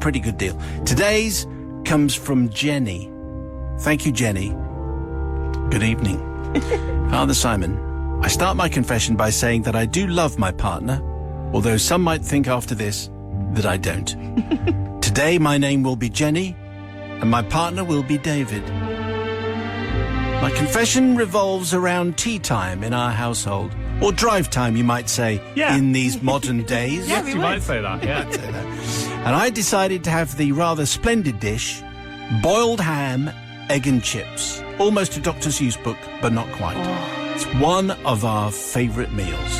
pretty good deal. Today's comes from Jenny. Thank you, Jenny. Good evening. Father Simon, I start my confession by saying that I do love my partner, although some might think after this that I don't. Today my name will be Jenny, and my partner will be David. My confession revolves around tea time in our household, or drive time, you might say, in these modern days. Yes, you might say that, yeah. And I decided to have the rather splendid dish, boiled ham, egg and chips. Almost a Dr. Seuss book, but not quite. It's one of our favourite meals.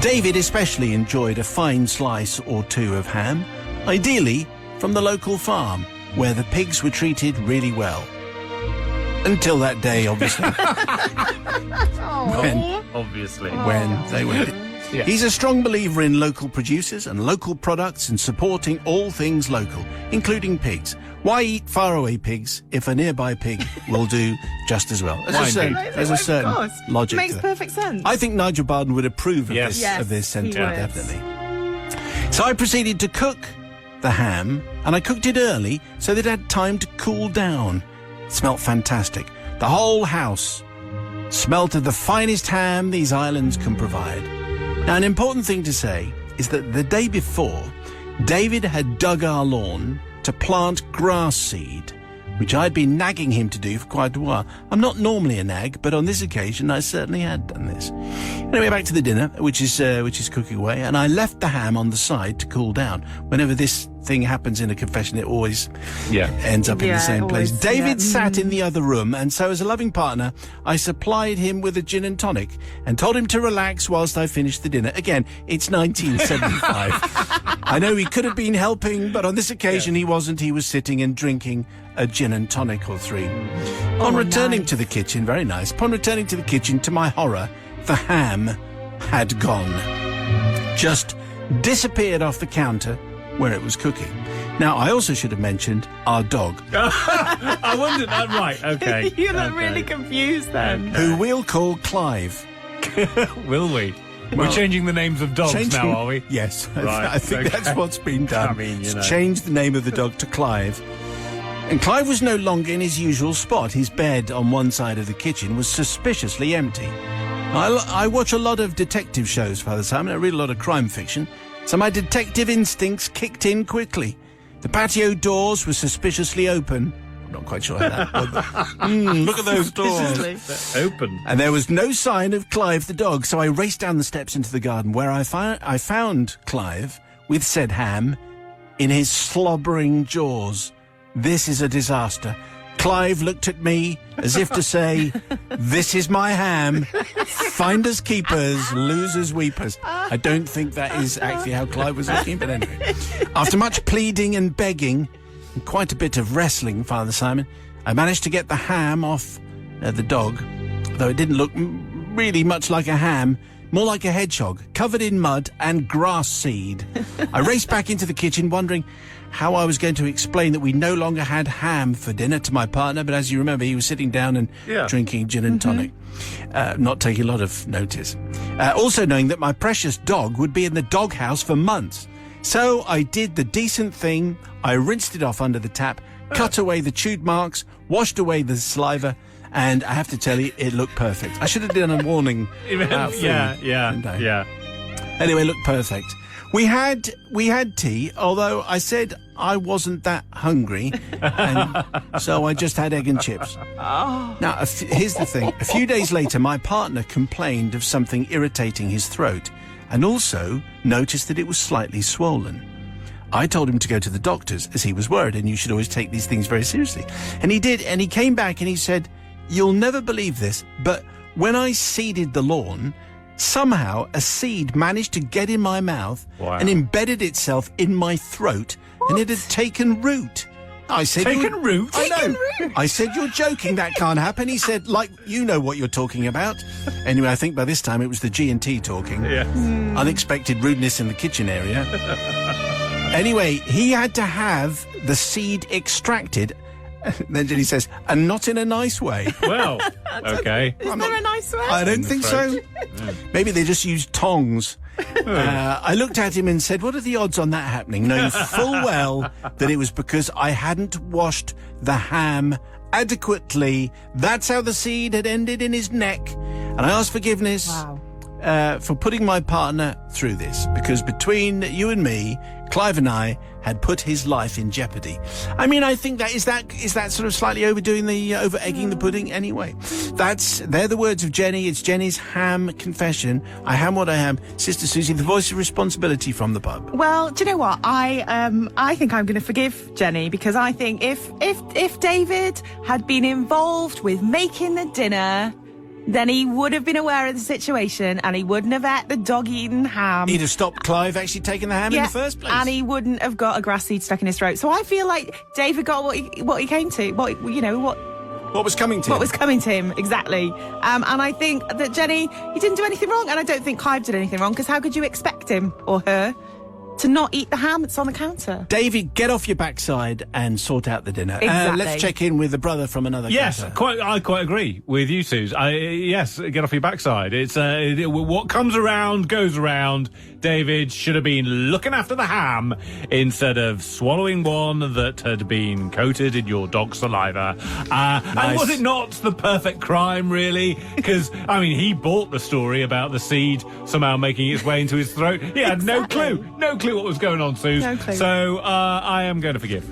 David especially enjoyed a fine slice or two of ham, ideally from the local farm, where the pigs were treated really well. Until that day, obviously. when they were... Yeah. He's a strong believer in local producers and local products and supporting all things local, including pigs. Why eat faraway pigs if a nearby pig will do just as well? There's a certain logic. Makes perfect sense. I think Nigel Barden would approve of this sentiment, definitely. So I proceeded to cook the ham, and I cooked it early so that it had time to cool down. It smelt fantastic. The whole house smelt of the finest ham these islands can provide. Now, an important thing to say is that the day before, David had dug our lawn to plant grass seed, which I'd been nagging him to do for quite a while. I'm not normally a nag, but on this occasion I certainly had done this. Anyway, back to the dinner, which is cooking away, and I left the ham on the side to cool down. Whenever this thing happens in a confession, it always ends up in the same place. David sat in the other room, and so as a loving partner, I supplied him with a gin and tonic and told him to relax whilst I finished the dinner. Again, it's 1975. I know he could have been helping, but on this occasion he wasn't. He was sitting and drinking a gin and tonic or three. Upon returning to the kitchen, very nice, upon returning to the kitchen, to my horror, the ham had gone. Just disappeared off the counter where it was cooking. Now, I also should have mentioned our dog. I wondered that, right, okay. You look really confused then. Who we'll call Clive. Will we? We're changing the names of dogs now, are we? Yes, Right, I think that's what's been done. I mean, you know. Changed the name of the dog to Clive. And Clive was no longer in his usual spot. His bed on one side of the kitchen was suspiciously empty. I watch a lot of detective shows, Father Simon. I read a lot of crime fiction. So my detective instincts kicked in quickly. The patio doors were suspiciously open. I'm not quite sure how that worked. Look at those doors. They're open. And there was no sign of Clive the dog, so I raced down the steps into the garden, where I found Clive with said ham in his slobbering jaws. This is a disaster. Clive looked at me as if to say, this is my ham. Finders keepers, losers weepers. I don't think that is actually how Clive was looking, but anyway. After much pleading and begging, and quite a bit of wrestling, Father Simon, I managed to get the ham off the dog, though it didn't look really much like a ham, more like a hedgehog, covered in mud and grass seed. I raced back into the kitchen, wondering how I was going to explain that we no longer had ham for dinner to my partner, but as you remember, he was sitting down and drinking gin and tonic, not taking a lot of notice. Also knowing that my precious dog would be in the doghouse for months. So I did the decent thing. I rinsed it off under the tap, cut away the chewed marks, washed away the saliva, and I have to tell you, it looked perfect. I should have done a warning about food. Yeah. Anyway, it looked perfect. We had tea, although I said I wasn't that hungry, and so I just had egg and chips. Now, here's the thing. A few days later, my partner complained of something irritating his throat, and also noticed that it was slightly swollen. I told him to go to the doctors, as he was worried, and you should always take these things very seriously. And he did, and he came back and he said, "You'll never believe this, but when I seeded the lawn, somehow a seed managed to get in my mouth and embedded itself in my throat, and it had taken root." I said, Taken root? I know. I said, "You're joking, that can't happen." He said, "Like, you know what you're talking about." Anyway, I think by this time it was the G&T talking. Unexpected rudeness in the kitchen area. Anyway, he had to have the seed extracted Then Jenny says, and not in a nice way. Well, okay. Is there a nice way? I don't think so. Maybe they just used tongs. I looked at him and said, what are the odds on that happening? Knowing full well that it was because I hadn't washed the ham adequately. That's how the seed had ended in his neck. And I asked forgiveness for putting my partner through this, because between you and me, Clive and I had put his life in jeopardy. I mean, I think that is that sort of slightly overdoing the over-egging the pudding anyway. They're the words of Jenny. It's Jenny's ham confession. I am what I am. Sister Susie, the voice of responsibility from the pub. Well, do you know what? I think I'm going to forgive Jenny, because I think if David had been involved with making the dinner, then he would have been aware of the situation and he wouldn't have ate the dog-eaten ham. He'd have stopped Clive actually taking the ham in the first place. And he wouldn't have got a grass seed stuck in his throat. So I feel like David got what he came to. What was coming to him. What was coming to him, exactly. And I think that Jenny, he didn't do anything wrong. And I don't think Clive did anything wrong, because how could you expect him or her to not eat the ham that's on the counter? David, get off your backside and sort out the dinner. Exactly. Let's check in with the brother from another Yes, gutter. I quite agree with you, Suze. Yes, get off your backside. It's what comes around goes around. David should have been looking after the ham instead of swallowing one that had been coated in your dog's saliva. Nice. And was it not the perfect crime, really? Because, I mean, he bought the story about the seed somehow making its way into his throat. He had no clue what was going on, Suze. No clue. So I am going to forgive.